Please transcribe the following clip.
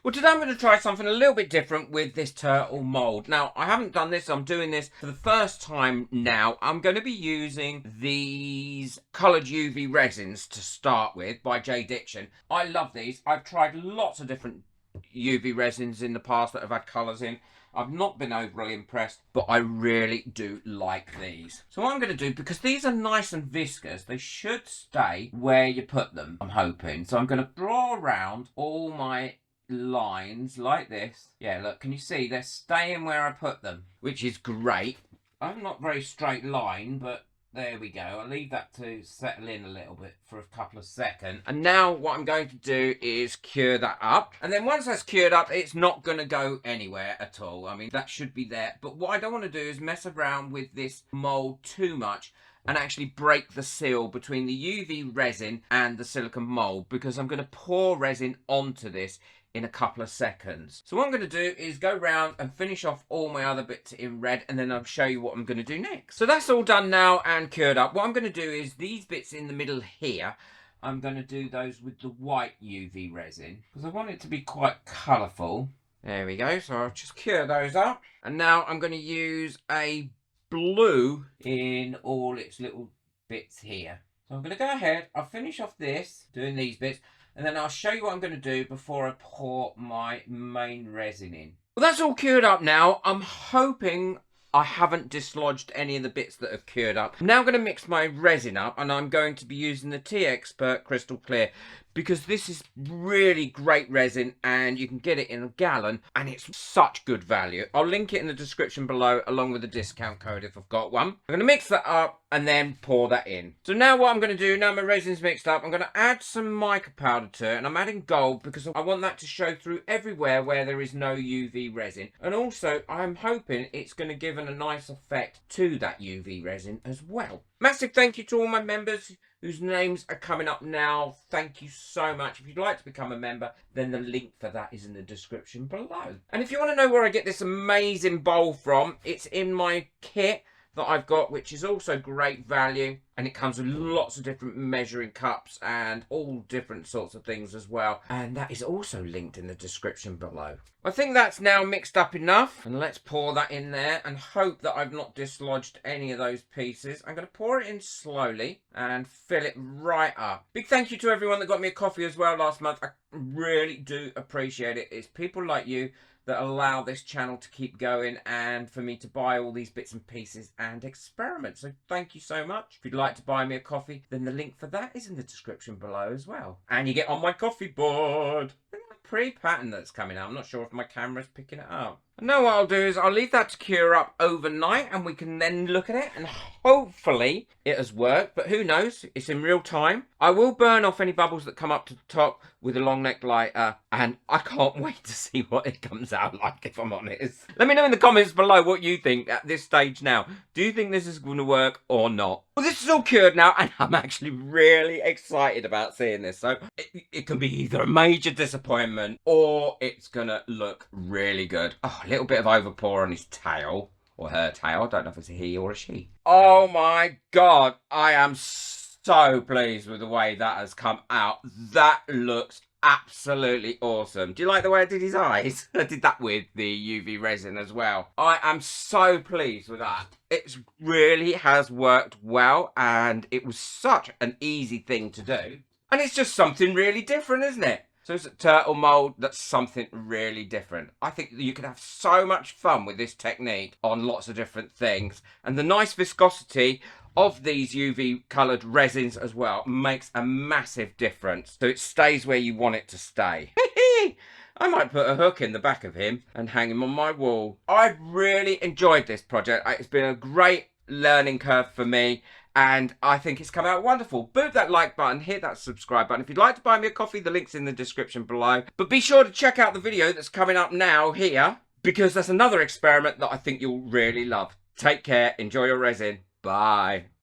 Well, today I'm going to try something a little bit different with this turtle mould. Now, I haven't done this. I'm doing this for the first time now. I'm going to be using these coloured UV resins to start with by J Diction. I love these. I've tried lots of different UV resins in the past that have had colours in. I've not been overly impressed, but I really do like these. So what I'm going to do, because these are nice and viscous, they should stay where you put them, I'm hoping. So I'm going to draw around all my lines like this. Yeah, look, can you see they're staying where I put them, which is great. I'm not very straight line, but there we go. I'll leave that to settle in a little bit for a couple of seconds. And now what I'm going to do is cure that up. And then once that's cured up, it's not going to go anywhere at all. I mean, that should be there. But what I don't want to do is mess around with this mold too much and actually break the seal between the UV resin and the silicone mold, because I'm going to pour resin onto this in a couple of seconds. So what I'm going to do is go round and finish off all my other bits in red, and then I'll show you what I'm going to do next. So that's all done now and cured up. What I'm going to do is these bits in the middle here, I'm going to do those with the white UV resin because I want it to be quite colourful. There we go. So I'll just cure those up. And now I'm going to use a blue in all its little bits here. So I'm going to go ahead, I'll finish off this, doing these bits, and then I'll show you what I'm going to do before I pour my main resin in. Well, that's all cured up now. I'm hoping I haven't dislodged any of the bits that have cured up. I'm now going to mix my resin up, and I'm going to be using the Tea Expert Crystal Clear, because this is really great resin and you can get it in a gallon and it's such good value. I'll link it in the description below along with the discount code if I've got one. I'm going to mix that up and then pour that in. So now what I'm going to do, now my resin's mixed up, I'm going to add some mica powder to it, and I'm adding gold because I want that to show through everywhere where there is no UV resin. And also I'm hoping it's going to give a nice effect to that UV resin as well. Massive thank you to all my members whose names are coming up now. Thank you so much. If you'd like to become a member, then the link for that is in the description below. And if you want to know where I get this amazing bowl from, it's in my kit that I've got, which is also great value, and it comes with lots of different measuring cups and all different sorts of things as well, and that is also linked in the description below. I think that's now mixed up enough, and let's pour that in there and hope that I've not dislodged any of those pieces. I'm going to pour it in slowly and fill it right up. Big thank you to everyone that got me a coffee as well last month. I really do appreciate it. It's people like you that allow this channel to keep going and for me to buy all these bits and pieces and experiment. So thank you so much. If you'd like to buy me a coffee, then the link for that is in the description below as well. And you get on my coffee board. Pretty pattern that's coming out. I'm not sure if my camera's picking it up. And now what I'll do is I'll leave that to cure up overnight and we can then look at it and hopefully it has worked, but who knows, it's in real time. I will burn off any bubbles that come up to the top with a long neck lighter, and I can't wait to see what it comes out like, if I'm honest. Let me know in the comments below what you think at this stage now. Do you think this is going to work or not? Well, this is all cured now and I'm actually really excited about seeing this. So it can be either a major disappointment or it's gonna look really good. Oh, a little bit of overpour on his tail, or her tail. I don't know if it's a he or a she. Oh my god, I am so pleased with the way that has come out. That looks absolutely awesome. Do you like the way I did his eyes? I did that with the UV resin as well. I am so pleased with that. It really has worked well, and it was such an easy thing to do. And it's just something really different, isn't it? So it's a turtle mould that's something really different. I think you could have so much fun with this technique on lots of different things. And the nice viscosity of these UV coloured resins as well makes a massive difference. So it stays where you want it to stay. I might put a hook in the back of him and hang him on my wall. I've really enjoyed this project. It's been a great learning curve for me, and I think it's come out wonderful. Boot that like button, hit that subscribe button. If you'd like to buy me a coffee, the link's in the description below. But be sure to check out the video that's coming up now here, because that's another experiment that I think you'll really love. Take care, enjoy your resin. Bye.